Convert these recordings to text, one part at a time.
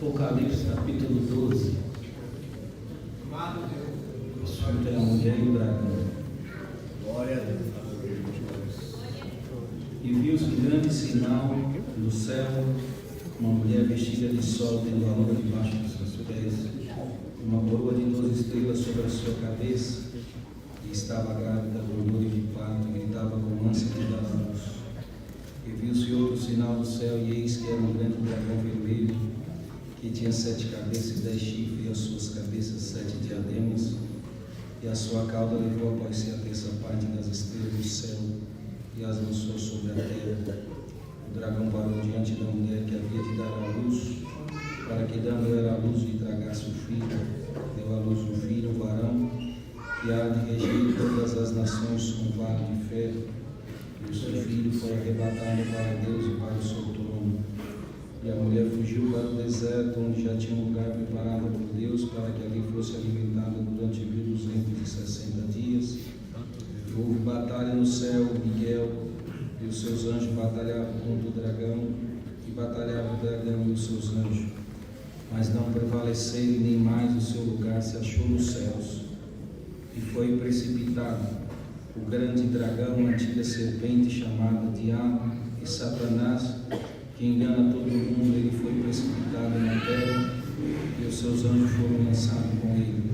Apocalipse capítulo 12. O assunto é a mulher e o dragão. Glória a Deus. E viu-se um grande sinal no céu, uma mulher vestida de sol, tendo a lua debaixo dos seus pés, uma coroa de 12 estrelas sobre a sua cabeça, e estava grávida com dor de parto, e gritava com ânsia de dar a luz. E viu-se outro sinal no céu, e eis que era um grande dragão vermelho, que tinha 7 cabeças e 10 chifres, e as suas cabeças 7 diademas, e a sua cauda levou após si a terça parte das estrelas do céu, e as lançou sobre a terra. O dragão parou diante da mulher que havia de dar à luz, para que, dando ela à luz, lhe tragasse o filho. Deu à luz um filho, um varão, que há de regir todas as nações com vara de ferro. E o seu filho foi arrebatado para Deus e para o seu trono. E a mulher fugiu para o deserto, onde já tinha um lugar preparado por Deus, para que ali fosse alimentada durante 1260 dias. E houve batalha no céu, Miguel e os seus anjos batalhavam contra o dragão, e batalhava o dragão e os seus anjos. Mas não prevaleceram, nem mais o seu lugar se achou nos céus. E foi precipitado o grande dragão, a antiga serpente, chamada Diabo e Satanás, que engana todo mundo. Ele foi precipitado na terra, e os seus anjos foram lançados com ele.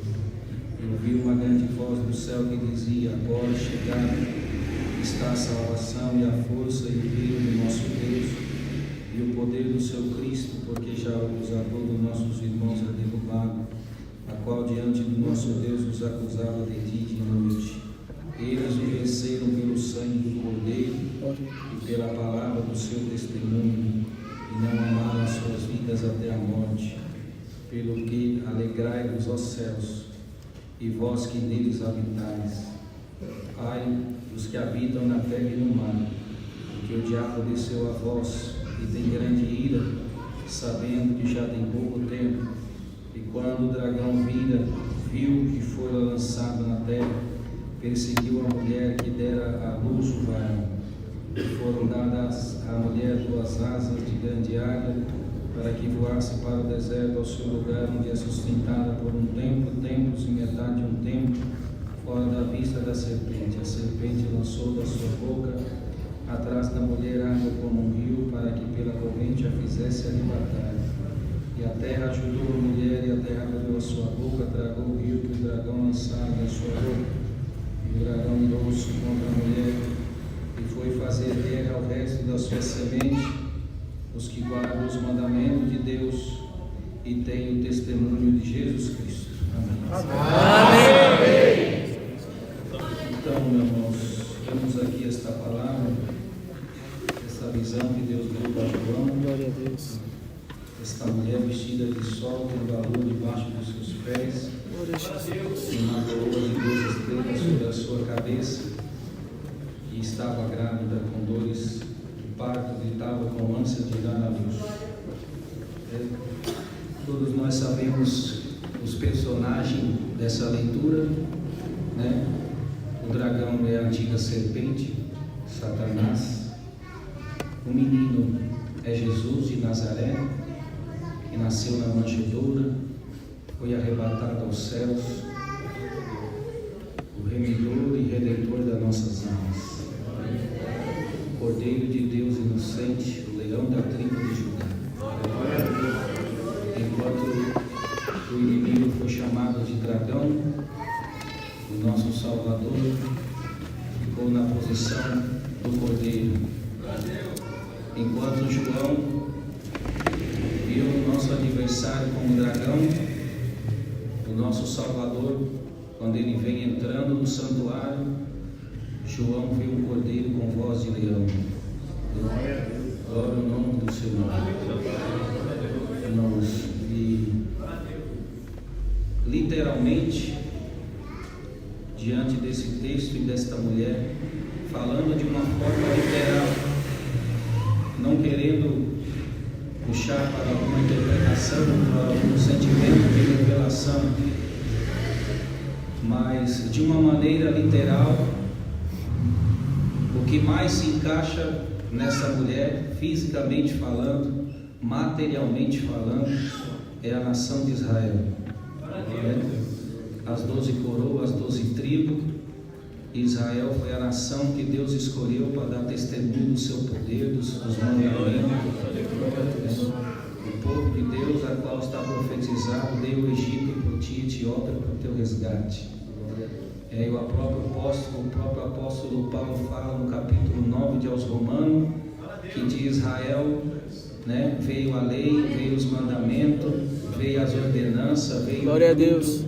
Eu ouvi uma grande voz do céu que dizia: agora chegaram está a salvação e a força e o reino do nosso Deus e o poder do seu Cristo, porque já o acusador dos nossos irmãos é derrubado, a qual diante do nosso Deus os acusava de dia e de noite. Eles o venceram pelo sangue do Cordeiro e pela palavra do seu testemunho, e não amaram as suas vidas até a morte. Pelo que alegrai-vos, ó céus, e vós que neles habitais. Ai dos que habitam na terra e no mar, porque o diabo desceu a vós e tem grande ira, sabendo que já tem pouco tempo. E quando o dragão viu que fora lançado na terra, perseguiu a mulher que dera à luz o varão. E foram dadas à mulher 2 asas de grande águia, para que voasse para o deserto, ao seu lugar, onde é sustentada por um tempo, tempos e metade de um tempo, fora da vista da serpente. A serpente lançou da sua boca atrás da mulher água como um rio, para que pela corrente a fizesse arrebatar. E a terra ajudou a mulher, e a terra abriu a sua boca, tragou o rio que o dragão lançara da sua boca. E o dragão irou-se contra a mulher, e foi fazer guerra ao resto da sua semente, os que guardam os mandamentos de Deus e têm o testemunho de Jesus Cristo. Amém. Amém. Então, meus irmãos, temos aqui esta palavra, esta visão que Deus deu para João. Glória a Deus. Esta mulher vestida de sol, tendo a lua debaixo dos seus pés, e uma coroa de 12 estrelas sobre a sua cabeça, e estava grávida com dores de parto, gritava com ânsia de dar à luz. Todos nós sabemos os personagens dessa leitura, né? O dragão é a antiga serpente, Satanás. O menino é Jesus de Nazaré, que nasceu na manjedoura, foi arrebatado aos céus, o remidor e redentor das nossas almas, o Cordeiro de Deus inocente, o leão da tribo de Judá. Enquanto o inimigo foi chamado de dragão, o nosso Salvador ficou na posição do Cordeiro. Enquanto João viu o nosso adversário como dragão, o nosso Salvador, quando ele vem entrando no santuário, João viu um cordeiro com voz de leão. Glória ao nome do Senhor. Irmãos, e literalmente, diante desse texto e desta mulher, falando de uma forma literal, não querendo puxar para alguma interpretação, para algum sentimento de revelação, mas de uma maneira literal, o que mais se encaixa nessa mulher, fisicamente falando, materialmente falando, é a nação de Israel. As 12 coroas, as 12 tribos. Israel foi a nação que Deus escolheu para dar testemunho do seu poder, dos mandamentos. O povo de Deus, a qual está profetizado, dei o Egito por ti, Etiópia por teu resgate. E o próprio apóstolo Paulo fala no capítulo 9 de aos Romanos, que de Israel, né, veio a lei, veio os mandamentos, veio as ordenanças, veio glória a Deus.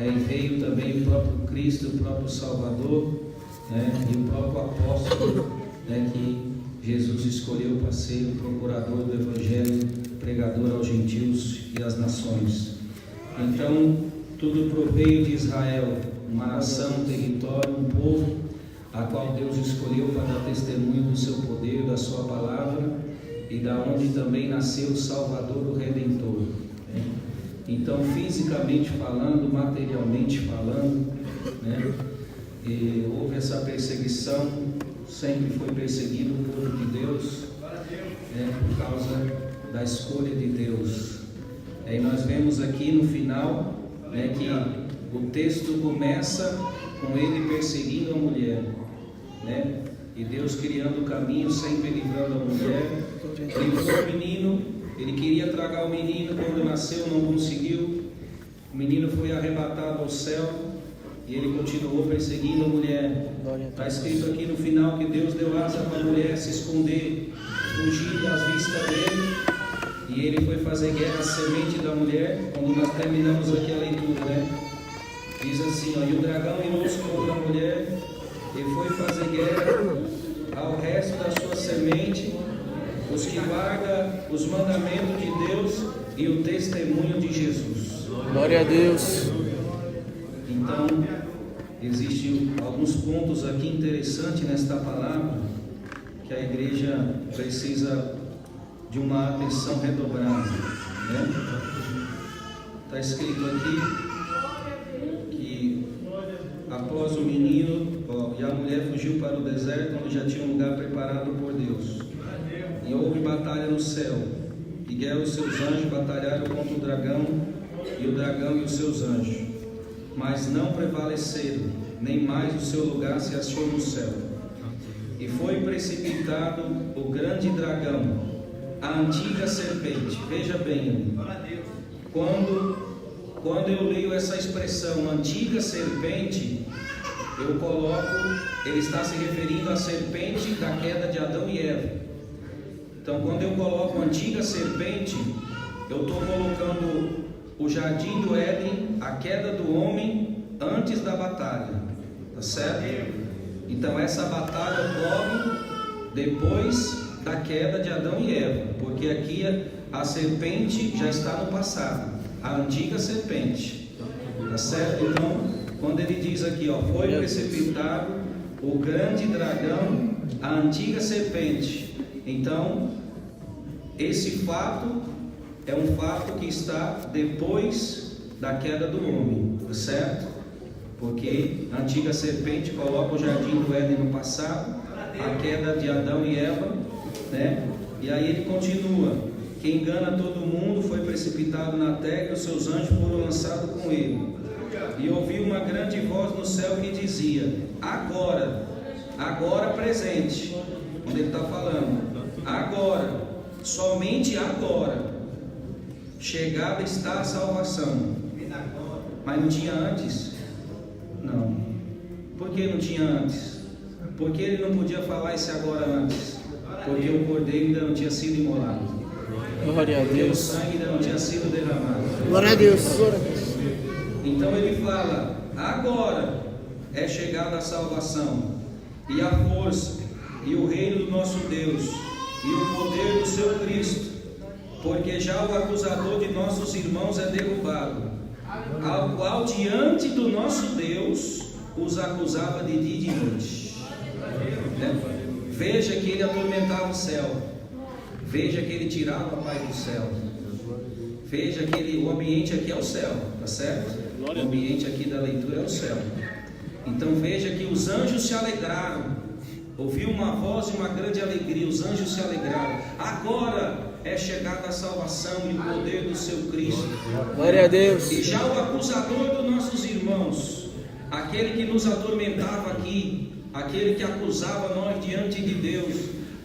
E veio também o próprio Cristo, o próprio Salvador, né, e o próprio apóstolo, né, que Jesus escolheu para ser o procurador do Evangelho, pregador aos gentios e às nações. Então, tudo proveio de Israel, uma nação, um território, um povo, a qual Deus escolheu para dar testemunho do seu poder, da sua palavra, e da onde também nasceu o Salvador, o Redentor. Então, fisicamente falando, materialmente falando, né, houve essa perseguição, sempre foi perseguido o povo de Deus, né, por causa da escolha de Deus. E nós vemos aqui no final, né, que o texto começa com ele perseguindo a mulher, né, e Deus criando o caminho, sempre livrando a mulher. Livrou o menino, ele queria tragar o menino, quando nasceu não conseguiu. O menino foi arrebatado ao céu e ele continuou perseguindo a mulher. Está escrito aqui no final que Deus deu asa para a mulher se esconder, fugir das vistas dele, e ele foi fazer guerra à semente da mulher. Quando nós terminamos aqui a leitura, né, diz assim, ó, e o dragão irou contra a mulher e foi fazer guerra ao resto da sua semente, os que guardam os mandamentos de Deus e o testemunho de Jesus. Glória a Deus. Então, existem alguns pontos aqui interessantes nesta palavra, que a igreja precisa de uma atenção redobrada, né? Está escrito aqui que após o menino, e a mulher fugiu para o deserto, onde já tinha um lugar preparado por Deus. E houve batalha no céu. Miguel e os seus anjos batalharam contra o dragão e os seus anjos, mas não prevaleceram, nem mais o seu lugar se achou no céu. E foi precipitado o grande dragão, a antiga serpente. Veja bem, quando eu leio essa expressão, antiga serpente, eu coloco, ele está se referindo à serpente da queda de Adão e Eva. Então, quando eu coloco antiga serpente, eu estou colocando o jardim do Éden, a queda do homem antes da batalha, tá certo? Então, essa batalha ocorre depois da queda de Adão e Eva, porque aqui a serpente já está no passado, a antiga serpente, tá certo? Então, quando ele diz aqui, ó, foi precipitado o grande dragão, a antiga serpente. Então, esse fato é um fato que está depois da queda do homem, tá certo? Porque a antiga serpente coloca o jardim do Éden no passado, a queda de Adão e Eva, né? E aí ele continua: que engana todo mundo foi precipitado na terra e os seus anjos foram lançados com ele. E ouvi uma grande voz no céu que dizia: agora presente, onde ele está falando, agora, somente agora, chegada está a salvação. Mas não tinha antes? Não. Por que não tinha antes? Porque ele não podia falar esse agora antes? Porque o cordeiro ainda não tinha sido imolado. Glória a Porque Deus. o sangue ainda não tinha sido derramado. Glória a Deus. Então ele fala: agora é chegada a salvação, e a força, e o reino do nosso Deus, e o poder do seu Cristo, porque já o acusador de nossos irmãos é derrubado, ao qual diante do nosso Deus os acusava de dia e de noite. Veja que ele atormentava o céu, veja que ele tirava a paz do céu, veja que o ambiente aqui é o céu, tá certo? O ambiente aqui da leitura é o céu. Então veja que os anjos se alegraram, ouviu uma voz e uma grande alegria, os anjos se alegraram. Agora é chegada a salvação e o poder do seu Cristo. Glória a Deus. E já o acusador dos nossos irmãos, aquele que nos atormentava aqui, aquele que acusava nós diante de Deus,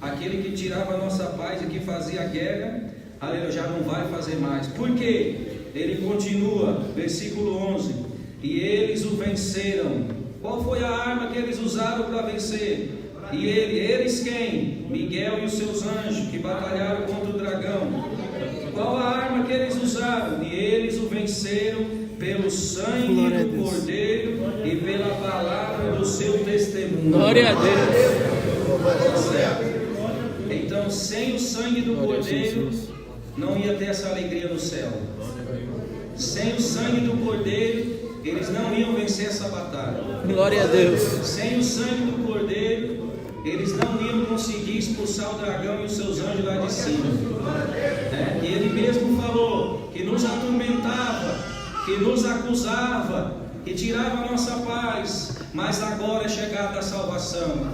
aquele que tirava a nossa paz e que fazia guerra, aleluia, já não vai fazer mais. Por quê? Ele continua, versículo 11: e eles o venceram. Qual foi a arma que eles usaram para vencer? E eles quem? Miguel e os seus anjos que batalharam contra o dragão. Qual a arma que eles usaram? E eles o venceram pelo sangue do Cordeiro e pela palavra do seu testemunho. Glória a Deus. Então, sem o sangue do Cordeiro, não ia ter essa alegria no céu. Sem o sangue do Cordeiro, eles não iam vencer essa batalha. Glória a Deus. Sem o sangue do Cordeiro, eles não iam conseguir expulsar o dragão e os seus anjos lá de cima. E ele mesmo falou que nos atormentava, que nos acusava, que tirava a nossa paz, mas agora é chegada a salvação,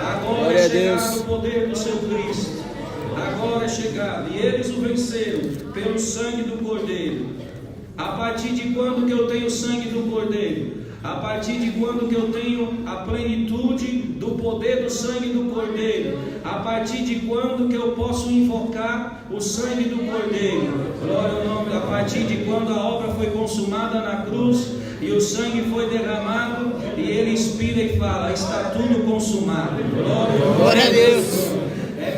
agora é chegado o poder do seu Cristo, agora é chegado, e eles o venceram pelo sangue do Cordeiro. A partir de quando que eu tenho o sangue do Cordeiro? A partir de quando que eu tenho a plenitude do poder do sangue do Cordeiro? A partir de quando que eu posso invocar o sangue do Cordeiro? Glória ao nome. A partir de quando a obra foi consumada na cruz e o sangue foi derramado, e ele inspira e fala: está tudo consumado. Glória a Deus.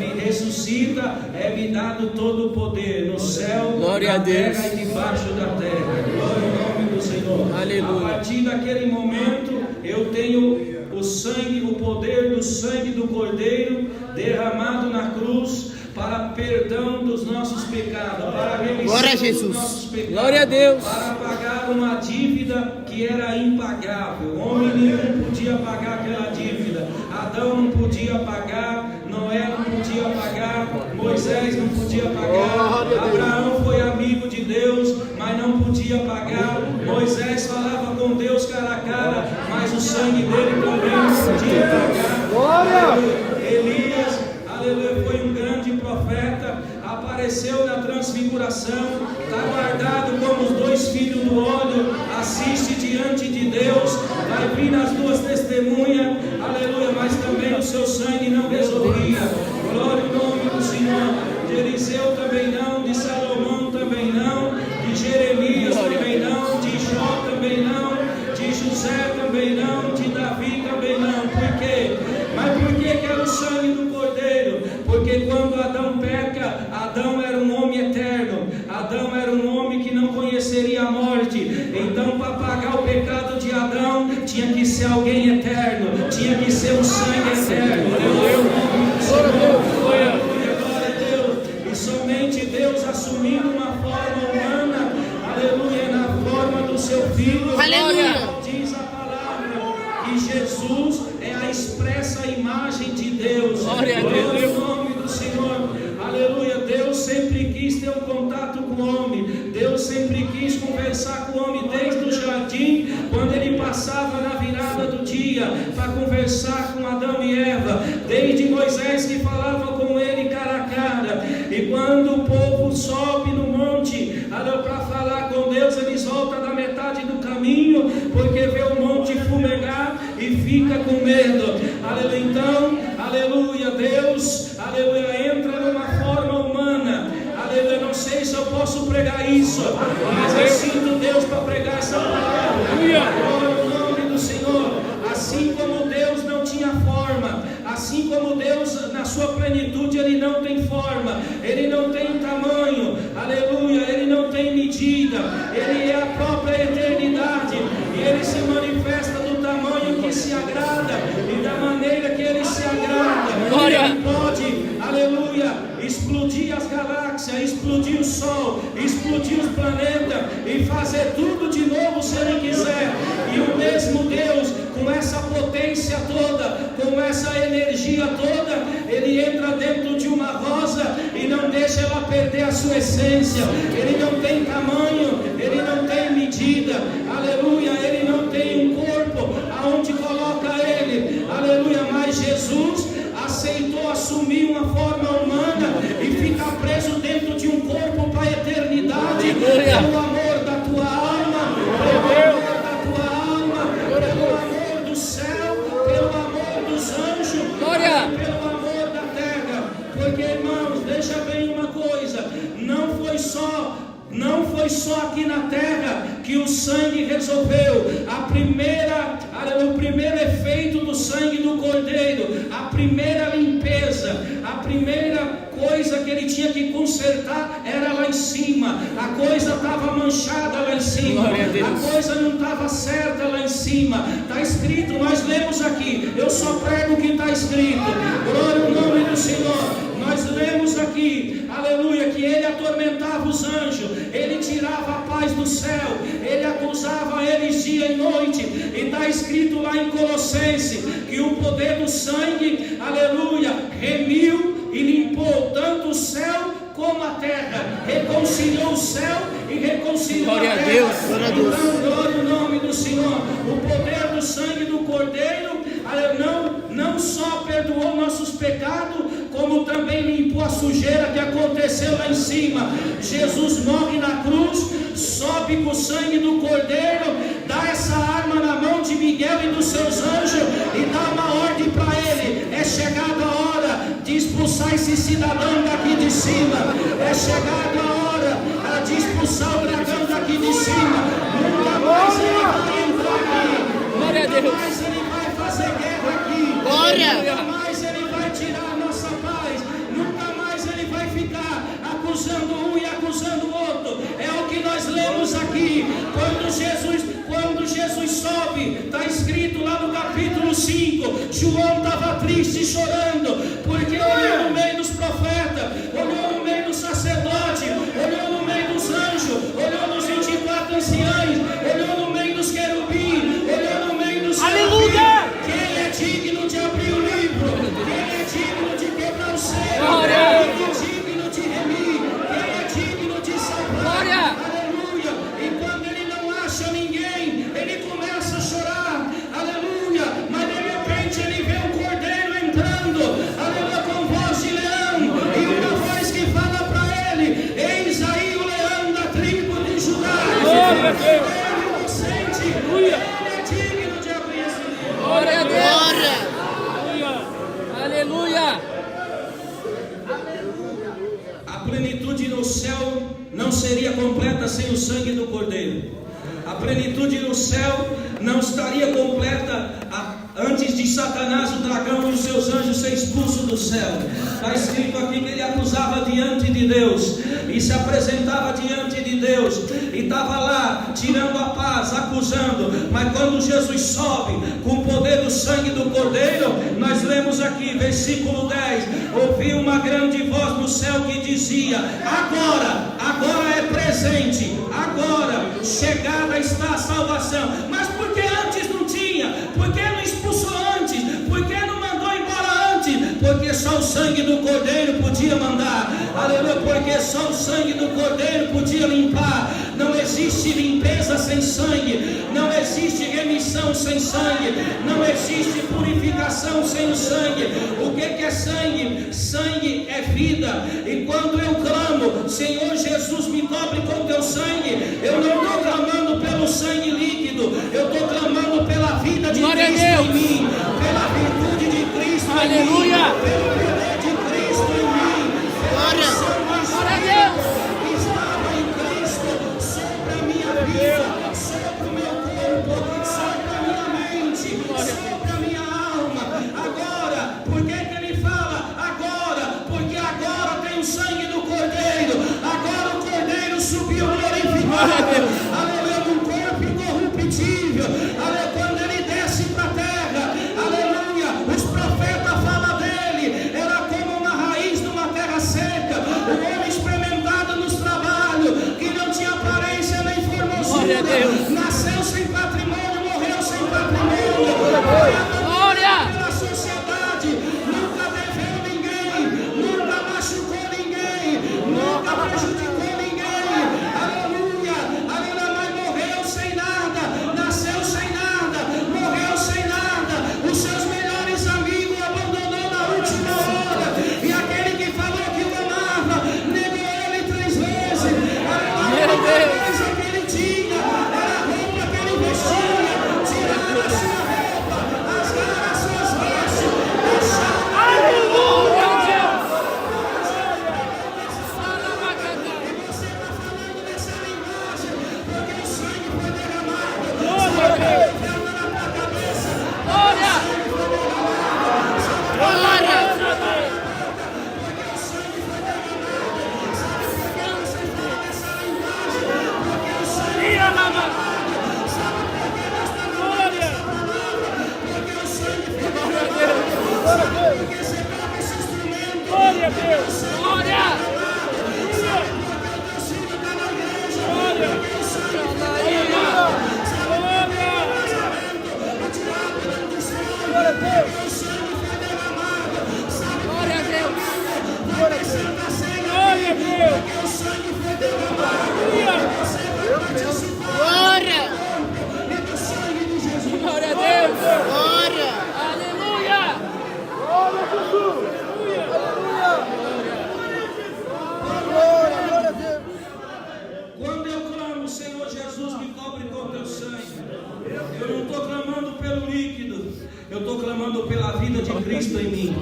Me ressuscita, me dado todo o poder no céu, glória na a Deus, terra e debaixo da terra. Glória ao nome do Senhor. Aleluia. A partir daquele momento eu tenho o sangue, o poder do sangue do Cordeiro derramado na cruz para perdão dos nossos pecados, para remissão dos nossos pecados. Glória a Deus. Para pagar uma dívida que era impagável. O homem nenhum podia pagar aquela dívida. Adão não podia pagar, Noé não podia pagar, Moisés não podia pagar, Abraão foi amigo de Deus, mas não podia pagar. Moisés falava com Deus cara a cara, mas o sangue dele também não podia pagar. Elias, aleluia, foi um grande profeta, apareceu na transfiguração, está guardado como os dois filhos do óleo, assiste diante de Deus, vai vir nas duas testemunhas, aleluia, mas também o seu sangue não resolvia. Glória ao nome do Senhor. De Eliseu também não, de Salomão também não, de Jeremias também não, de Jó também não, de José também não, de Davi também não. Por quê? Mas por que era o sangue do Cordeiro? Porque quando Adão peca, Adão era um homem eterno, Adão era um homem que não conheceria a morte. Então, para pagar o pecado de Adão, tinha que ser alguém eterno, tinha que ser um sangue eterno. Glória a Deus. E somente Deus assumindo uma forma humana, aleluia, na forma do seu filho. Aleluia. Diz a palavra que Jesus é a expressa imagem de Deus. Glória a Deus. Em nome do Senhor. Aleluia. Deus sempre quis ter um contato com o homem. Deus sempre quis conversar com o homem desde o jardim, quando ele passava na virada do dia para conversar com Adão e Eva, desde Moisés que falava com ele cara a cara, e quando o povo sobe no monte para falar com Deus, eles voltam da metade do caminho, porque vê o monte fumegar e fica com medo. Aleluia. Então, aleluia, Deus, aleluia, entra numa forma humana. Aleluia, não sei se eu posso pregar isso, mas eu sinto Deus para pregar essa palavra. Glória ao nome do Senhor. Assim como Deus não tinha forma, assim como Deus na sua plenitude, Ele não tem forma, Ele não tem tamanho, aleluia, Ele não tem medida, Ele é a própria eternidade, e Ele se manifesta do tamanho que se agrada, e da maneira que Ele se agrada. Ele pode, aleluia, explodir as galáxias, explodir o Sol, explodir os planetas, e fazer tudo de novo se Ele quiser. E o mesmo Deus, com essa potência toda, com essa energia toda, Ele entra dentro de uma rosa e não deixa ela perder a sua essência. Ele não tem tamanho, Ele não tem medida, aleluia, Ele não tem um corpo aonde coloca Ele, aleluia, mas Jesus aceitou assumir uma forma humana e ficar preso dentro Aleluia. pelo amor da tua alma, pelo amor da tua alma, pelo amor do céu, pelo amor dos anjos, Glória. pelo amor da terra. Porque, irmãos, deixa bem uma coisa, não foi só aqui na terra que o sangue resolveu. O primeiro efeito do sangue do Cordeiro, a primeira limpeza, a primeira coisa que ele tinha que consertar era lá em cima. A coisa estava manchada lá em cima, a coisa não estava certa lá em cima. Está escrito, nós lemos aqui, eu só prego o que está escrito. Glória ao nome do Senhor. Nós lemos aqui, aleluia, que ele atormentava os anjos, ele tirava a paz do céu, ele acusava eles dia e noite. E está escrito lá em Colossenses que o poder do sangue, aleluia, remiu e limpou tanto o céu como a terra, reconciliou o céu e reconciliou a terra. Glória a Deus, glória a Deus. Então, glória ao nome do Senhor. O poder do sangue do Cordeiro não só perdoou nossos pecados, como também limpou a sujeira que aconteceu lá em cima. Jesus morre na cruz, sobe com o sangue do Cordeiro, dá essa arma na mão de Miguel e dos seus anjos e dá uma ordem para ele: é chegada a hora de expulsar esse cidadão daqui de cima, é chegada a hora de expulsar o dragão daqui de cima. Nunca mais ele vai entrar aqui, Glória a nunca Deus. mais ele vai fazer guerra aqui, Glória. nunca mais ele vai tirar a nossa paz, nunca mais ele vai ficar acusando um e acusando o outro. É o que nós lemos aqui. Quando Jesus sobe, está escrito lá no capítulo 5, João estava triste, chorando, porque olhou no meio dos profetas, olhou no meio do sacerdote, olhou no meio dos anjos, olhou nos 24 anciãos, olhou no meio dos querubins, olhou no meio dos Aleluia! Quem é digno de abrir o livro? Quem é digno de quebrar o selo? Glória! Quem é digno de remir? Quem é digno de salvar? Glória! Aleluia! E quando ele não acha ninguém, ele começa a chorar. Aleluia! Mas de repente ele vê um cordeiro entrando, aleluia, com voz de leão, e uma voz que fala para ele: eis aí o leão da tribo de Judá. Glória a Deus! Ele é inocente, ele é digno de abrir esse livro. Glória a Deus. Aleluia. A plenitude no céu não seria completa sem o sangue do Cordeiro. A plenitude no céu não estaria completa antes de Satanás, o dragão e os seus anjos ser expulsos do céu. Está escrito aqui que ele acusava diante de Deus e se apresentava diante de Deus e estava lá tirando a paz, acusando. Mas quando Jesus sobe com o poder do sangue do Cordeiro, nós lemos aqui, versículo 10: ouvi uma grande voz no céu que dizia: agora é presente, agora chegada está a salvação. Mas por que antes não tinha? Por que não expulsou antes? Por que não mandou embora antes? Porque só o sangue do Cordeiro podia mandar. Aleluia, porque só o sangue do Cordeiro podia limpar. Não existe limpeza sem sangue, não existe remissão sem sangue, não existe purificação sem o sangue. O que é sangue? Sangue é vida. E quando eu clamo: Senhor Jesus, me cobre com teu sangue, eu não estou clamando pelo sangue líquido, eu estou clamando pela vida de Glória a Cristo Deus. em mim, pela virtude de Cristo Aleluia. em mim, pelo poder de Cristo em mim, pela salvação que estava em Cristo sobre a minha vida, sobre o meu corpo, sobre a minha mente, sobre a minha alma. Agora, por que ele fala agora? Porque agora tem o sangue do Cordeiro. Agora o Cordeiro subiu glorificado, aleluia, num corpo incorruptível. Aleluia, quando ele desce para a terra, aleluia, os profetas falam dele, era como uma raiz numa terra seca, um homem experimentado nos trabalhos, que não tinha aparência nem formosura, nasceu sem patrimônio, morreu sem patrimônio, Glória. pela sociedade, nunca deveu ninguém, nunca machucou ninguém, nunca prejudicou ninguém, aleluia, aleluia, mas morreu sem nada, nasceu sem nada, morreu sem nada. Os seus melhores amigos abandonou na última hora, e aquele que falou que o amava negou ele 3 vezes. Aleluia. aplicou o teu sangue. Eu não estou clamando pelo líquido, eu estou clamando pela vida de Cristo em mim.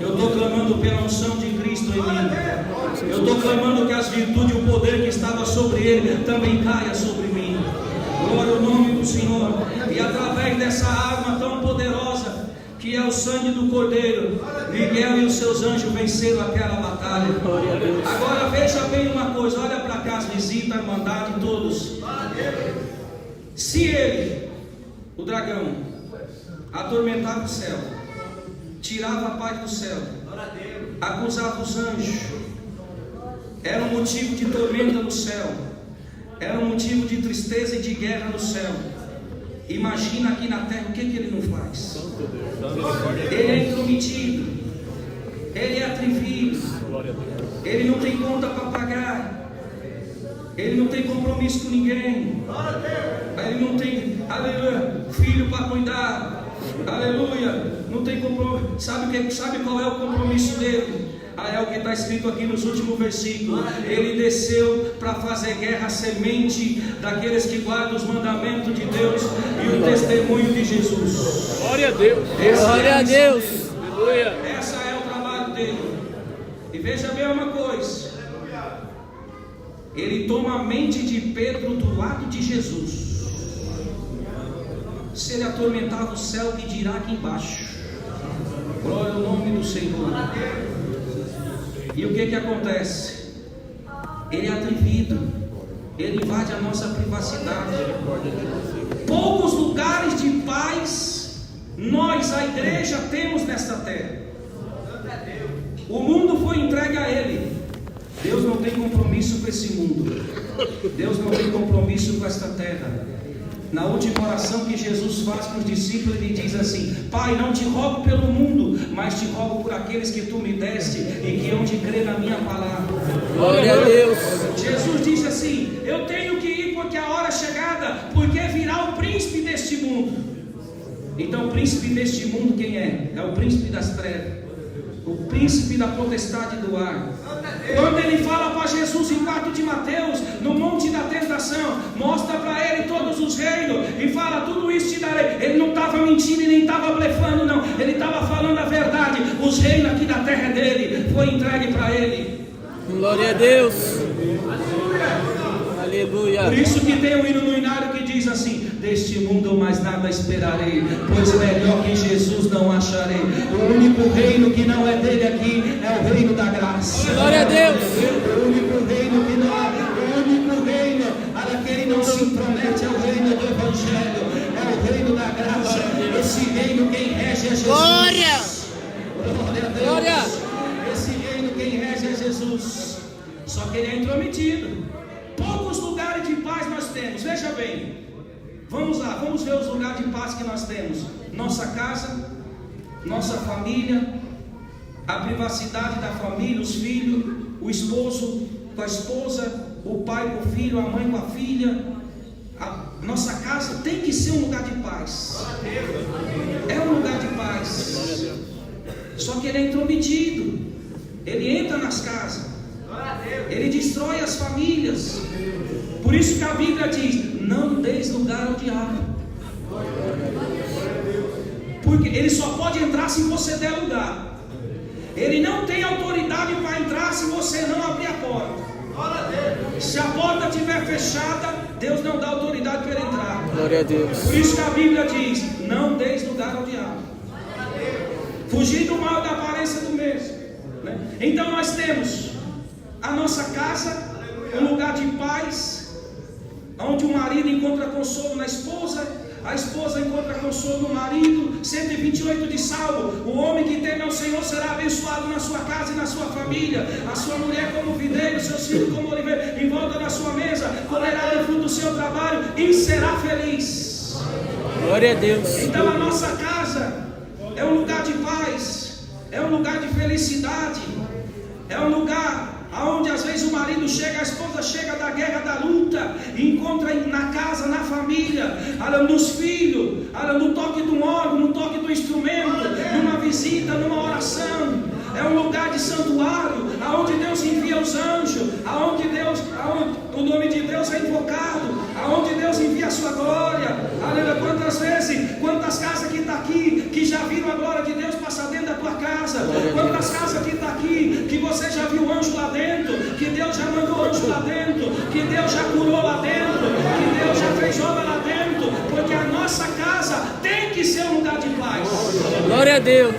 Eu estou clamando pela unção de Cristo em mim. Eu estou clamando que as virtudes e o poder que estava sobre ele também caia sobre mim. Glória ao nome do Senhor. E através dessa arma tão poderosa, que é o sangue do Cordeiro, Miguel e os seus anjos venceram aquela batalha. Agora veja bem uma coisa, olha para cá, as visitas, a irmandade, todos. Se ele, o dragão, atormentava o céu, tirava a paz do céu, acusava os anjos, era um motivo de tormenta no céu, era um motivo de tristeza e de guerra no céu. Imagina aqui na terra o que ele não faz. Ele é intrometido, ele é atrevido, ele não tem conta para pagar, ele não tem compromisso com ninguém, ele não tem, aleluia, filho para cuidar, aleluia, não tem compromisso. Sabe qual é o compromisso dele? É o que está escrito aqui nos últimos versículos. Ele desceu para fazer guerra à semente daqueles que guardam os mandamentos de Deus e o testemunho de Jesus. Glória a Deus. Glória a Deus. Aleluia. Essa é o trabalho dele. E veja bem uma coisa, ele toma a mente de Pedro do lado de Jesus. Se ele atormentava o céu, que dirá aqui embaixo? Glória ao nome do Senhor. E o que acontece? Ele é atrevido, ele invade a nossa privacidade. Poucos lugares de paz nós, a igreja, temos nesta terra. O mundo foi entregue a ele. Deus não tem compromisso com esse mundo. Deus não tem compromisso com esta terra. Na última oração que Jesus faz para os discípulos, ele diz assim: Pai, não te rogo pelo mundo, mas te rogo por aqueles que tu me deste e que hão de crer na minha palavra. Glória a Deus. Jesus disse assim: eu tenho que ir porque a hora é chegada, porque virá o príncipe deste mundo. Então o príncipe deste mundo quem é? É o príncipe das trevas, o príncipe da potestade do ar. Quando ele fala para Jesus em 4 de Mateus, no monte da tentação, mostra para ele todos os reinos e fala: tudo isso te darei. Ele não estava mentindo e nem estava blefando, não. Ele estava falando a verdade. Os reinos aqui da terra é dele, foi entregue para ele. Glória a Deus. Aleluia. Por isso que tem um hino no inário que diz assim: deste mundo eu mais nada esperarei, pois melhor que Jesus não acharei. O único reino que não é dele aqui é o reino da graça. Glória a Deus. O único reino que não é, o único reino a daquele não se intromete é o reino do Evangelho, é o reino da graça. Esse reino quem rege é Jesus. Glória. Glória a Deus. Glória. Esse reino quem rege é Jesus. Só que ele é intrometido. Poucos lugares de paz nós temos. Veja bem, vamos lá, vamos ver os lugares de paz que nós temos. Nossa casa, nossa família, a privacidade da família, os filhos, o esposo com a esposa, o pai com o filho, a mãe com a filha. A nossa casa tem que ser um lugar de paz. É um lugar de paz. Só que ele é intrometido. Ele entra nas casas, ele destrói as famílias. Por isso que a Bíblia diz: não deis lugar ao diabo. Porque ele só pode entrar se você der lugar. Ele não tem autoridade para entrar se você não abrir a porta. Se a porta estiver fechada, Deus não dá autoridade para ele entrar. Glória a Deus. Por isso que a Bíblia diz: não deis lugar ao diabo. Fugir do mal da aparência do mesmo, né? Então nós temos a nossa casa, um lugar de paz, onde o marido encontra consolo na esposa, a esposa encontra consolo no marido. 128 de Salmo: o homem que teme ao Senhor será abençoado na sua casa e na sua família. A sua mulher como videiro, seus filhos como oliveira, em volta da sua mesa colherá do fruto do seu trabalho e será feliz. Glória a Deus. Então a nossa casa é um lugar de paz, é um lugar de felicidade, é um lugar aonde às vezes o marido chega, a esposa chega da guerra, da luta, e encontra na casa, na família, nos filhos, no toque do órgão, no toque do instrumento, numa visita, numa oração. É um lugar de santuário, aonde Deus envia os anjos, aonde o nome de Deus é invocado, aonde Deus envia Aleluia. Quantas casas que está aqui, que já viram a glória de Deus passar dentro da tua casa? Quantas casas que está aqui, que você já viu anjo lá dentro, que Deus já mandou anjo lá dentro, que Deus já curou lá dentro, que Deus já fez obra lá dentro, porque a nossa casa tem que ser um lugar de paz. Glória a Deus.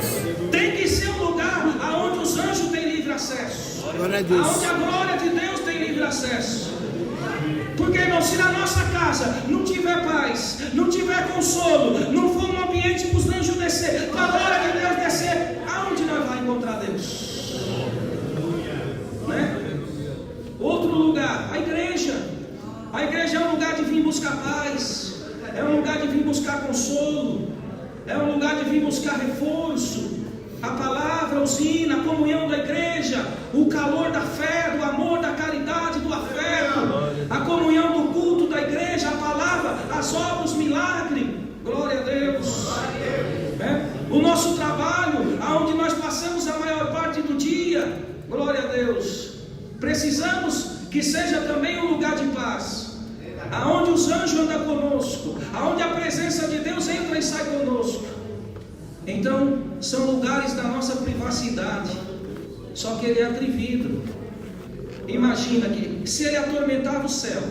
Tem que ser um lugar aonde os anjos têm livre acesso. Glória a Deus. Aonde a glória de Deus tem livre acesso. Porque, irmão, se na nossa casa não tiver paz, não tiver consolo, não for um ambiente para os anjos descer, para a glória de Deus descer, aonde nós vamos encontrar Deus? Né? Outro lugar, a igreja. A igreja é um lugar de vir buscar paz, é um lugar de vir buscar consolo, é um lugar de vir buscar reforço. A palavra, a usina, a comunhão da igreja, o calor da fé, do amor, da caridade, do afeto, a comunhão do culto da igreja, a palavra, as obras, os milagres. Glória a Deus. O nosso trabalho, aonde nós passamos a maior parte do dia. Glória a Deus. Precisamos que seja também um lugar de paz, aonde os anjos andam conosco, aonde a presença de Deus entra e sai conosco. Então, são lugares da nossa privacidade. Só que ele é atrevido. Imagina que se ele atormentava o céu,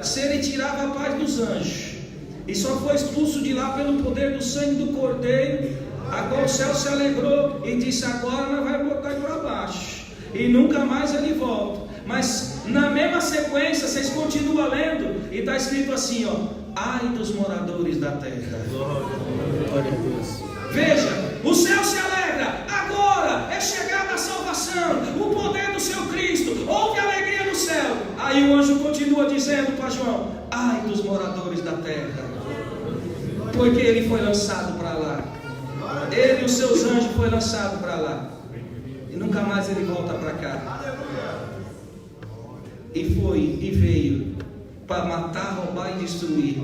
se ele tirava a paz dos anjos, e só foi expulso de lá pelo poder do sangue do Cordeiro, agora o céu se alegrou e disse: agora nós vamos botar ele para baixo, e nunca mais ele volta. Mas na mesma sequência, vocês continuam lendo, e está escrito assim, ó: ai dos moradores da terra. Glória a Deus. Veja, o céu se alegra, agora é chegada a salvação, o poder do seu Cristo, houve alegria no céu. Aí o anjo continua dizendo para João: ai dos moradores da terra, porque ele foi lançado para lá, ele e os seus anjos foi lançado para lá, e nunca mais ele volta para cá. E veio para matar, roubar e destruir,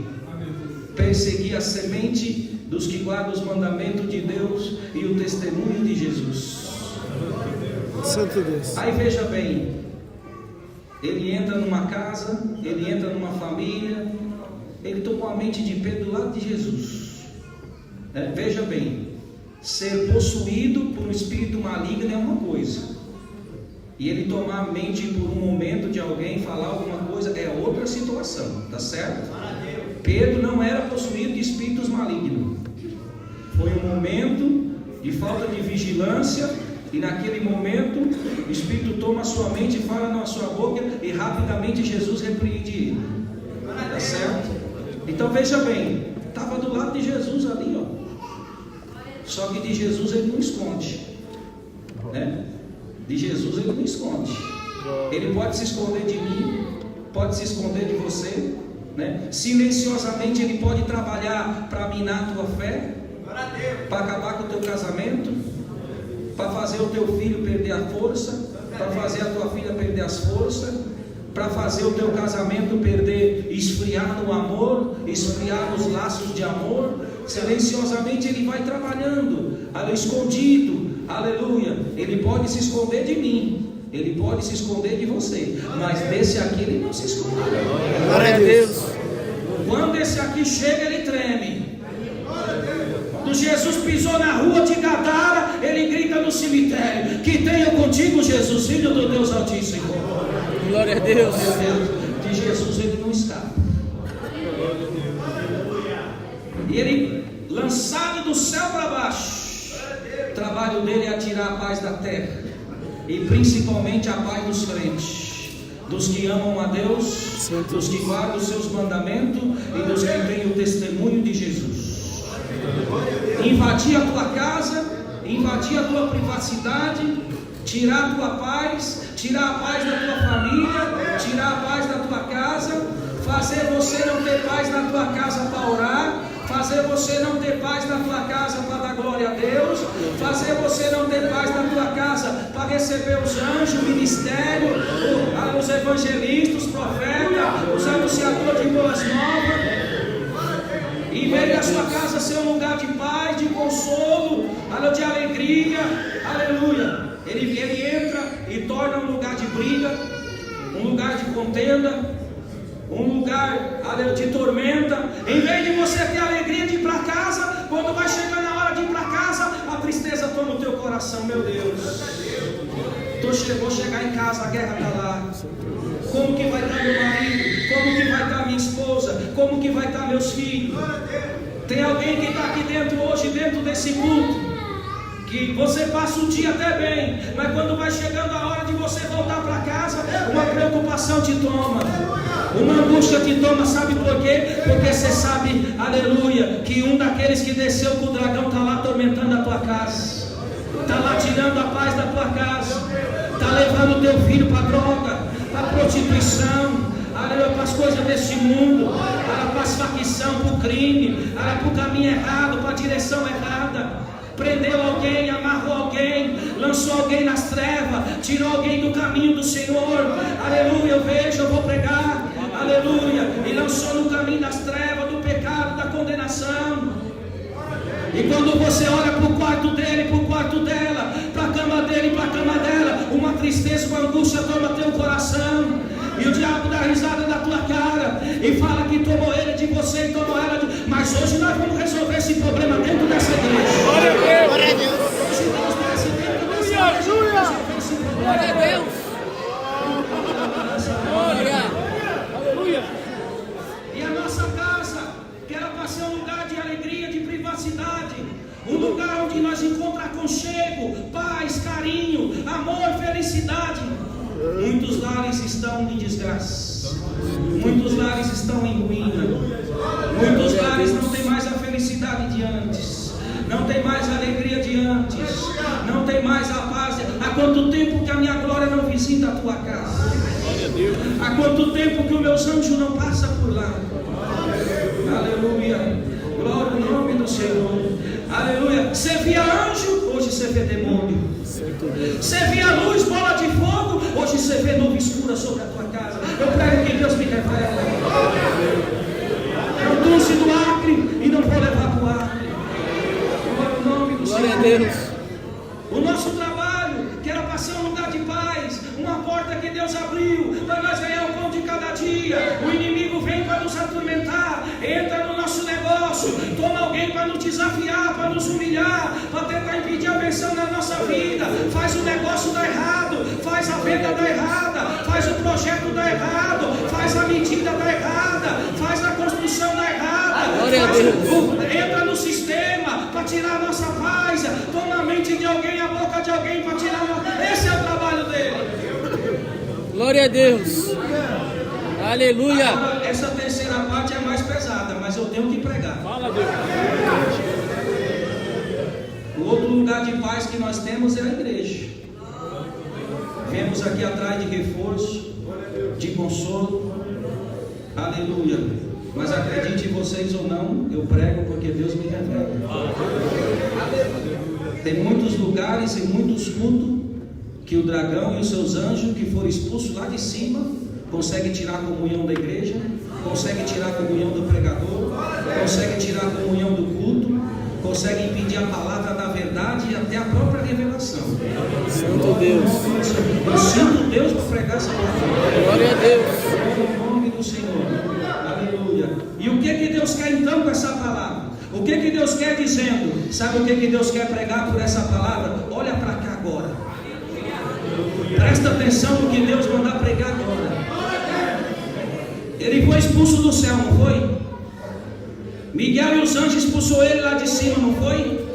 perseguir a semente dos que guardam os mandamentos de Deus e o testemunho de Jesus. Santo Deus. Aí veja bem, ele entra numa casa, ele entra numa família, ele tomou a mente de Pedro do lado de Jesus. Veja bem, ser possuído por um espírito maligno é uma coisa, e ele tomar a mente por um momento de alguém falar alguma coisa é outra situação, tá certo? Pedro não era possuído de espíritos malignos. Foi um momento de falta de vigilância, e naquele momento o Espírito toma a sua mente e fala na sua boca, e rapidamente Jesus repreende ele. Tá certo? Então veja bem, estava do lado de Jesus ali, ó. Só que de Jesus ele não esconde, né? De Jesus ele não esconde. Ele pode se esconder de mim, pode se esconder de você, né? Silenciosamente ele pode trabalhar para minar a tua fé, para acabar com o teu casamento, para fazer o teu filho perder a força, para fazer a tua filha perder as forças, para fazer o teu casamento esfriar no amor, esfriar nos laços de amor. Silenciosamente ele vai trabalhando, escondido, aleluia. Ele pode se esconder de mim, ele pode se esconder de você, mas desse aqui ele não se esconde. Glória a Deus. Quando esse aqui chega, ele treme. Quando Jesus pisou na rua de Gadara, ele grita no cemitério: que tenha contigo, Jesus, Filho do Deus Altíssimo. Glória a Deus. De Jesus ele não escapa. E ele, lançado do céu para baixo, o trabalho dele é tirar a paz da terra, e principalmente a paz dos crentes, dos que amam a Deus, dos que guardam os seus mandamentos e dos que têm o testemunho de Jesus. Invadir a tua casa, invadir a tua privacidade, tirar a tua paz, tirar a paz da tua família, tirar a paz da tua casa, fazer você não ter paz na tua casa para orar, fazer você não ter paz na tua casa para dar glória a Deus, fazer você não ter paz na tua casa para receber os anjos, o ministério, os evangelistas, os profetas, os anunciadores de boas novas. Em vez da sua casa ser um lugar de paz, de consolo, de alegria, aleluia, ele entra e torna um lugar de briga, um lugar de contenda, um lugar de tormenta. Em vez de você ter a alegria de ir para casa, quando vai chegando a hora de ir para casa, a tristeza toma o teu coração. Meu Deus, vou chegar em casa, a guerra está lá. Como que vai estar meu marido? Como que vai estar minha esposa? Como que vai estar meus filhos? Tem alguém que está aqui dentro hoje, dentro desse culto, que você passa o dia até bem, mas quando vai chegando a hora de você voltar para casa, uma preocupação te toma, uma angústia te toma. Sabe por quê? Porque você sabe, aleluia, que um daqueles que desceu com o dragão está lá atormentando a tua casa, está lá tirando a paz da tua casa, está levando o teu filho para a droga, para a prostituição, aleluia, para as coisas deste mundo, para a facção, para o crime, para o caminho errado, para a direção errada. Prendeu alguém, amarrou alguém, lançou alguém nas trevas, tirou alguém do caminho do Senhor. Aleluia, eu vejo, eu vou pregar, aleluia, e lançou no caminho das trevas, do pecado, da condenação. E quando você olha para o quarto dele, para o quarto dela, para a cama dele, para a cama dela, uma tristeza, uma angústia toma teu coração. E o diabo dá risada da tua cara e fala que tomou ele de você e tomou ela de... Mas hoje nós vamos resolver esse problema dentro dessa igreja. Glória a Deus. Glória a Deus. Hoje Deus desce dentro dessa igreja. Glória a Deus. Glória. Aleluia. E a nossa casa, que era para ser um lugar de alegria, de privacidade, um lugar onde nós encontramos aconchego, paz, carinho, amor, felicidade. Muitos lares estão em desgraça, muitos lares estão em ruína, muitos lares não tem mais a felicidade de antes, não tem mais a alegria de antes, não tem mais a paz. Há quanto tempo que a minha glória não visita a tua casa? Há quanto tempo que os meus anjos não passam por lá? Aleluia, glória ao nome do Senhor. Aleluia. Você via anjo, hoje você vê demônio. Você via luz, bola de fogo, hoje você vê nuvem escura sobre a tua casa. Eu prego que Deus me revela. Eu trouxe do Acre e não vou levar para o Acre. Glória ao nome do Senhor. Glória a Deus. O nosso trabalho, que era para ser um lugar de paz, uma porta que Deus abriu para nós ganhar o pão de cada dia. O inimigo vem para nos atormentar, entra no nosso negócio, toma alguém para nos desafiar, para nos humilhar, para tentar impedir a bênção na nossa vida. Faz o negócio dar errado, faz a venda dar errada, faz o projeto dar errado, faz a medida dar errada, faz a construção dar errada. Glória a Deus. Entra no sistema para tirar a nossa paz, toma a mente de alguém, a boca de alguém para tirar a nossa... Esse é o trabalho dele. Glória a Deus. Aleluia. Agora, essa terceira parte é mais pesada, mas eu tenho que pregar. Fala, Deus. O outro lugar de paz que nós temos é a igreja. Viemos aqui atrás de reforço, de consolo. Aleluia. Mas acredite vocês ou não, eu prego porque Deus me revela. Tem muitos lugares e muitos cultos que o dragão e os seus anjos que foram expulsos lá de cima conseguem tirar a comunhão da igreja, conseguem tirar a comunhão do pregador, conseguem tirar a comunhão do culto, conseguem impedir a palavra da verdade e até a própria revelação. Santo Deus. Eu sinto Deus para pregar essa palavra. Glória a Deus. Em nome do Senhor. Aleluia. E o que Deus quer então com essa palavra? O que Deus quer dizendo? Sabe o que Deus quer pregar por essa palavra? Olha para cá agora. Presta atenção no que Deus mandar pregar agora. Ele foi expulso do céu, não foi? Miguel e os anjos expulsou ele lá de cima, não foi?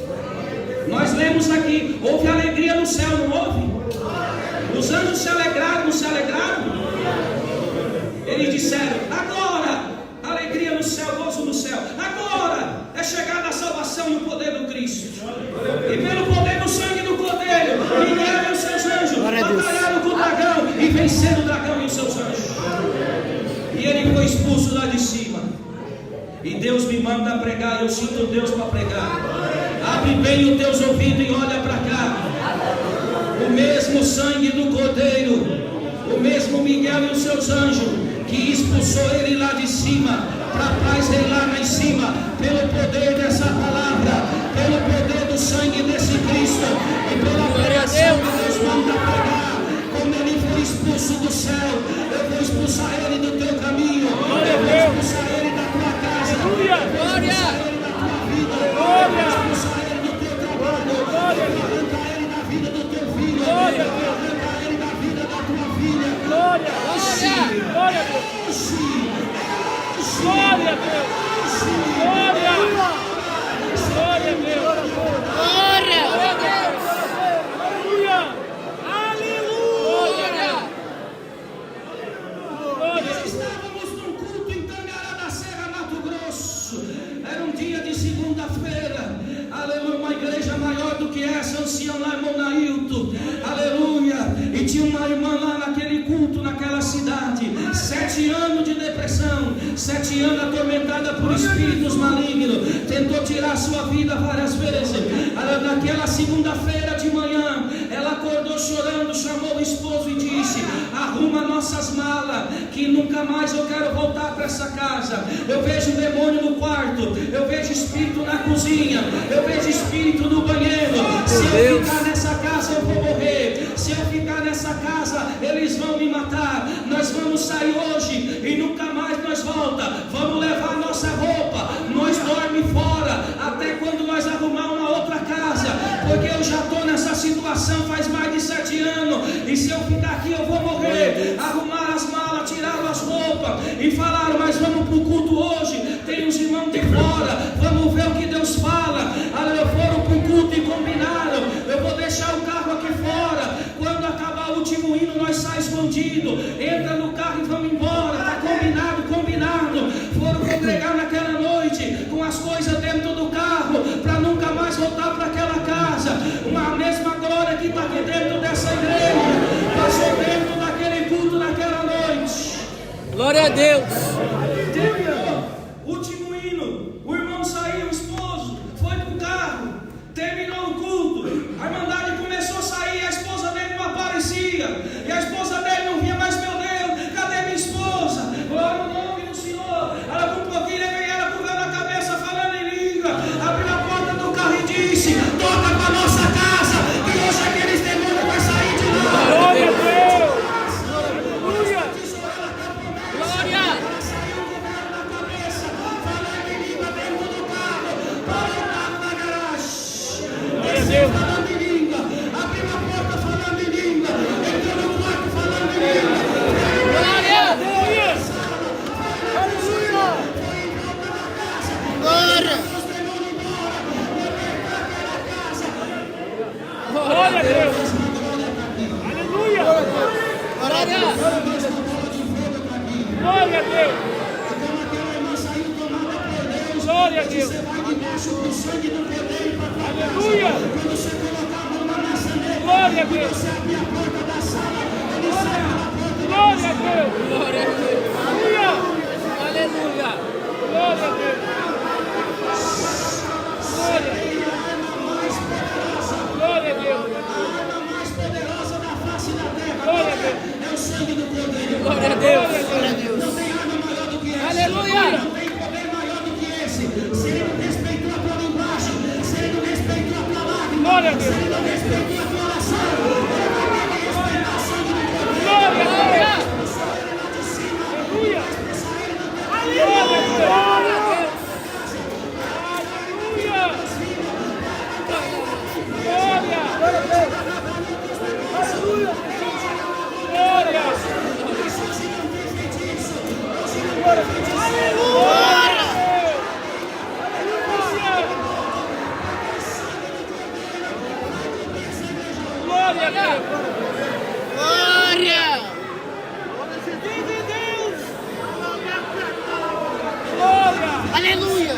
Nós lemos aqui, houve alegria no céu, não houve? Os anjos se alegraram, não se alegraram? Eles disseram, agora, alegria no céu, gozo no céu. Agora é chegada a salvação no poder do Cristo. E pelo poder do sangue do Cordeiro, Miguel e os seus anjos batalharam com o dragão e venceram o dragão e os seus anjos. E ele foi expulso lá de cima. E Deus me manda pregar, eu sinto Deus para pregar. Abre bem os teus ouvidos e olha para cá. O mesmo sangue do Cordeiro, o mesmo Miguel e os seus anjos que expulsou ele lá de cima, para a paz reinar lá em cima, pelo poder dessa palavra, pelo poder do sangue desse Cristo e pela pregação que Deus manda pregar. Como ele foi expulso do céu, eu vou expulsar ele do teu caminho. Estávamos num culto em Tangará da Serra, Mato Grosso. Era um dia de segunda-feira. Aleluia, uma igreja maior do que essa, ancião lá, irmão Nailton. Aleluia. E tinha uma irmã lá naquele culto, naquela cidade. 7 anos de depressão, 7 anos atormentada por espíritos malignos. Tentou tirar sua vida várias vezes. Naquela segunda-feira de manhã, ela acordou chorando, chamou o esposo e disse: arruma nossas malas, que nunca mais eu quero voltar para essa casa. Eu vejo demônio no quarto, eu vejo espírito na cozinha, eu vejo espírito no banheiro. Se eu ficar nessa casa eu vou morrer. Se eu ficar nessa casa eles vão me matar. Nós vamos sair hoje e nunca mais nós volta. Vamos levar nossa roupa, nós dorme fora até quando nós arrumar uma outra casa, porque eu já estou nessa situação faz mais de 7 anos, e se eu ficar aqui eu vou morrer. Arrumaram as malas, tiraram as roupas e falaram: mas vamos para o culto hoje, tem os irmãos de fora, vamos ver o que Deus fala. Foram para o culto e combinaram: eu vou deixar o carro aqui fora, quando acabar o último hino nós sai escondido, entra no carro e vamos embora. Está combinado, combinado. Foram congregar naquela noite com as coisas dentro do carro, para nunca mais voltar para aquela casa. Uma mesma glória que está aqui dentro dessa igreja passou dentro daquele culto naquela noite. Glória a Deus. Terminou último hino, o irmão saiu, o esposo foi para o carro, terminou o culto, a irmandade começou a sair, a esposa dele não aparecia, e a esposa dele não vinha mais. Meu Deus, cadê minha esposa? Glória ao nome do Senhor. Ela com um pouquinho veio ela com o véu na cabeça, falando em língua, abriu a porta do carro e disse: toca para nossa casa, que hoje aqueles demônios vão sair de lá. Glória a Deus. Aleluia. Glória. Ela saiu com o véu na cabeça, falando em língua dentro do carro, parou o carro na garagem. Glória a Deus. Falando em língua, abriu a porta falando em língua, entrou no quarto falando em língua. Glória. Glória. Glória a Deus. Aleluia. Glória a Deus. Glória a Deus. Glória a Deus. Aleluia. Glória a Deus. Glória a Deus. Glória a Deus. Aleluia. Aleluia. Glória a Deus. Glória. Glória a Deus. A arma mais poderosa da face da terra Glória a Deus. é o sangue do Cordeiro. Glória a Deus. Glória a Deus. Não tem arma maior do que essa. Aleluia. Não tem poder maior do que esse. Se ele não respeitou a tua linguagem, se ele não respeitou a tua lágrima, Glória a Deus. se ele não respeitou a tua oração, ele vai ter que respeitar o sangue do Cordeiro. Glória a Deus. Aleluia. Glória a Deus. Glória a Deus. Glória. Glória. Aleluia.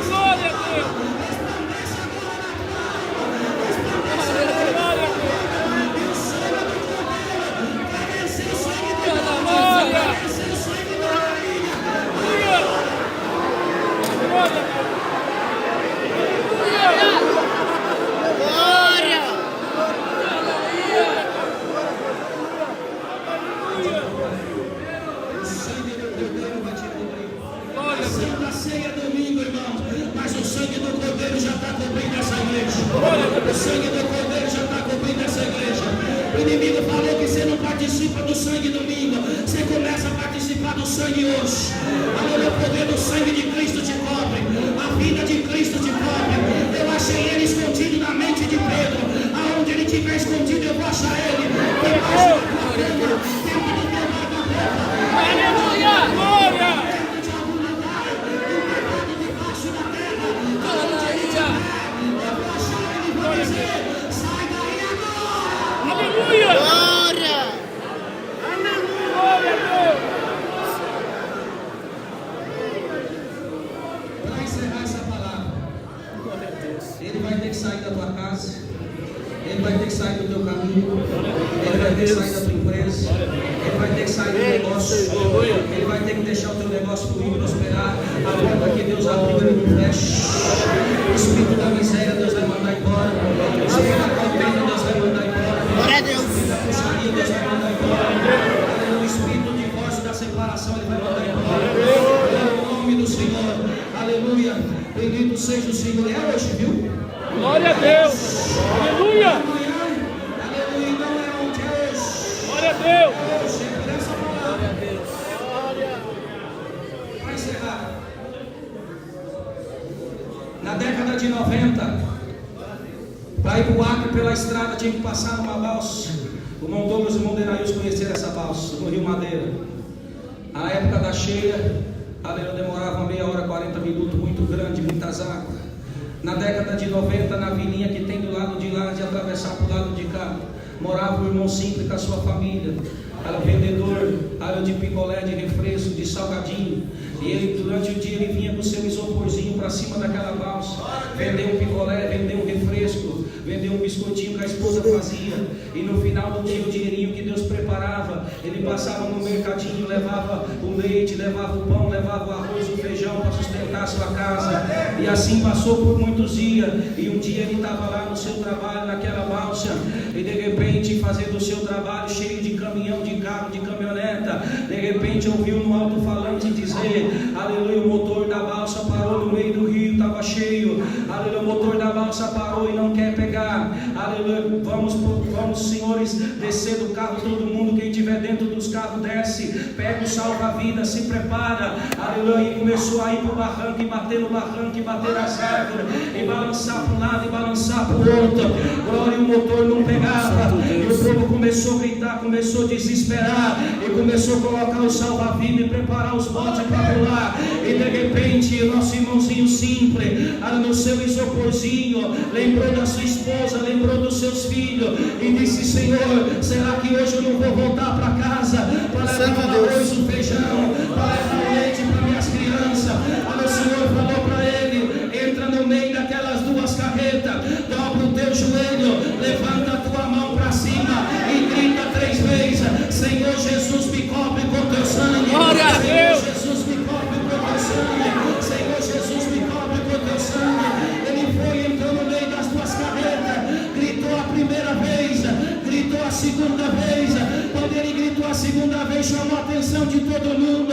Glória a Deus. Glória a Deus. Santa Ceia domingo, irmão, mas o sangue do Cordeiro já está cobrindo essa igreja. O sangue do Cordeiro já está cobrindo essa igreja. O inimigo falou que você não participa do sangue domingo, você começa a participar do sangue hoje. Aleluia, o poder do sangue de Cristo te cobre, a vida de Cristo te cobre. Eu achei ele escondido na mente de Pedro. Aonde ele estiver escondido, eu vou achar ele. Aleluia. sair da tua casa, ele vai ter que sair do teu caminho, ele vai ter que sair da tua empresa, ele vai ter que sair do negócio, ele vai ter que deixar o teu negócio fluir e prosperar. A porta que Deus abriu, ele não fecha. O espírito da miséria, Deus vai mandar embora. O espírito da contenda, Deus vai mandar embora. Glória a Deus. O espírito da puxaria, Deus vai mandar embora. O espírito do divórcio, da separação, ele vai mandar embora. Em nome do Senhor, aleluia. Bendito seja o Senhor. É hoje, viu? Glória a Deus. Aleluia. Aleluia. Não é onde é hoje. Glória a Deus. Glória a Deus. Para encerrar, na década de 90, para ir para o Acre pela estrada tinha que passar numa balsa. O irmão Douglas e o irmão Denaíus conheceram essa balsa no Rio Madeira. A época da cheia, aleluia, demorava meia hora, 40 minutos, muito grande, muitas águas. Na década de 90, na vilinha que tem do lado de lá, de atravessar para o lado de cá, morava o irmão Simples com a sua família. Era vendedor de picolé, de refresco, de salgadinho. E ele, durante o dia, ele vinha com o seu isoporzinho para cima daquela balsa. Vendeu um picolé, vendeu um refresco, vendeu um biscoitinho que a esposa fazia. E no final do dia, o dinheirinho que Deus preparava, ele passava no mercadinho, levava o leite, levava o pão, levava o arroz, o feijão para sustentar a sua casa. E assim passou por muitos dias. E um dia ele estava lá no seu trabalho, naquela balsa, e de repente, fazendo o seu trabalho, cheio de caminhão, de carro, de caminhoneta, de repente ouviu no alto-falante dizer, aleluia, o motor da balsa parou no meio do rio, estava cheio, aleluia, o motor da balsa parou e não quer pegar, aleluia, vamos senhores, descer do carro, todo mundo, quem estiver dentro dos carros desce, pega o salva-vida, se prepara, aleluia, e começou a ir para o barranco, e bater no barranco, e bater nas árvores, e balançar para um lado, e balançar para o outro, glória, e o motor não pegava, e o povo começou a gritar, começou a desesperar, e começou a colocar o salva-vida e preparar os botes para pular, e de repente o nosso irmãozinho Simples, no seu isoporzinho, lembrou da sua esposa, lembrou dos seus filhos, e disse, Senhor, será que hoje eu não vou voltar para casa, para levar o arroz, o feijão, para levar o leite para minhas crianças? O Senhor falou para ele, entra no meio daquelas duas carretas, dobra o teu joelho, levanta a tua mão para cima, e grita 3 vezes, Senhor Jesus, me cobre com teu sangue. Glória a Deus. Senhor Jesus, me cobre com teu sangue. Senhor Jesus, me cobre com teu sangue. Ele foi, entrou no meio das duas carretas, gritou a primeira vez, gritou a segunda vez. Quando ele gritou a segunda vez, chamou a atenção de todo mundo.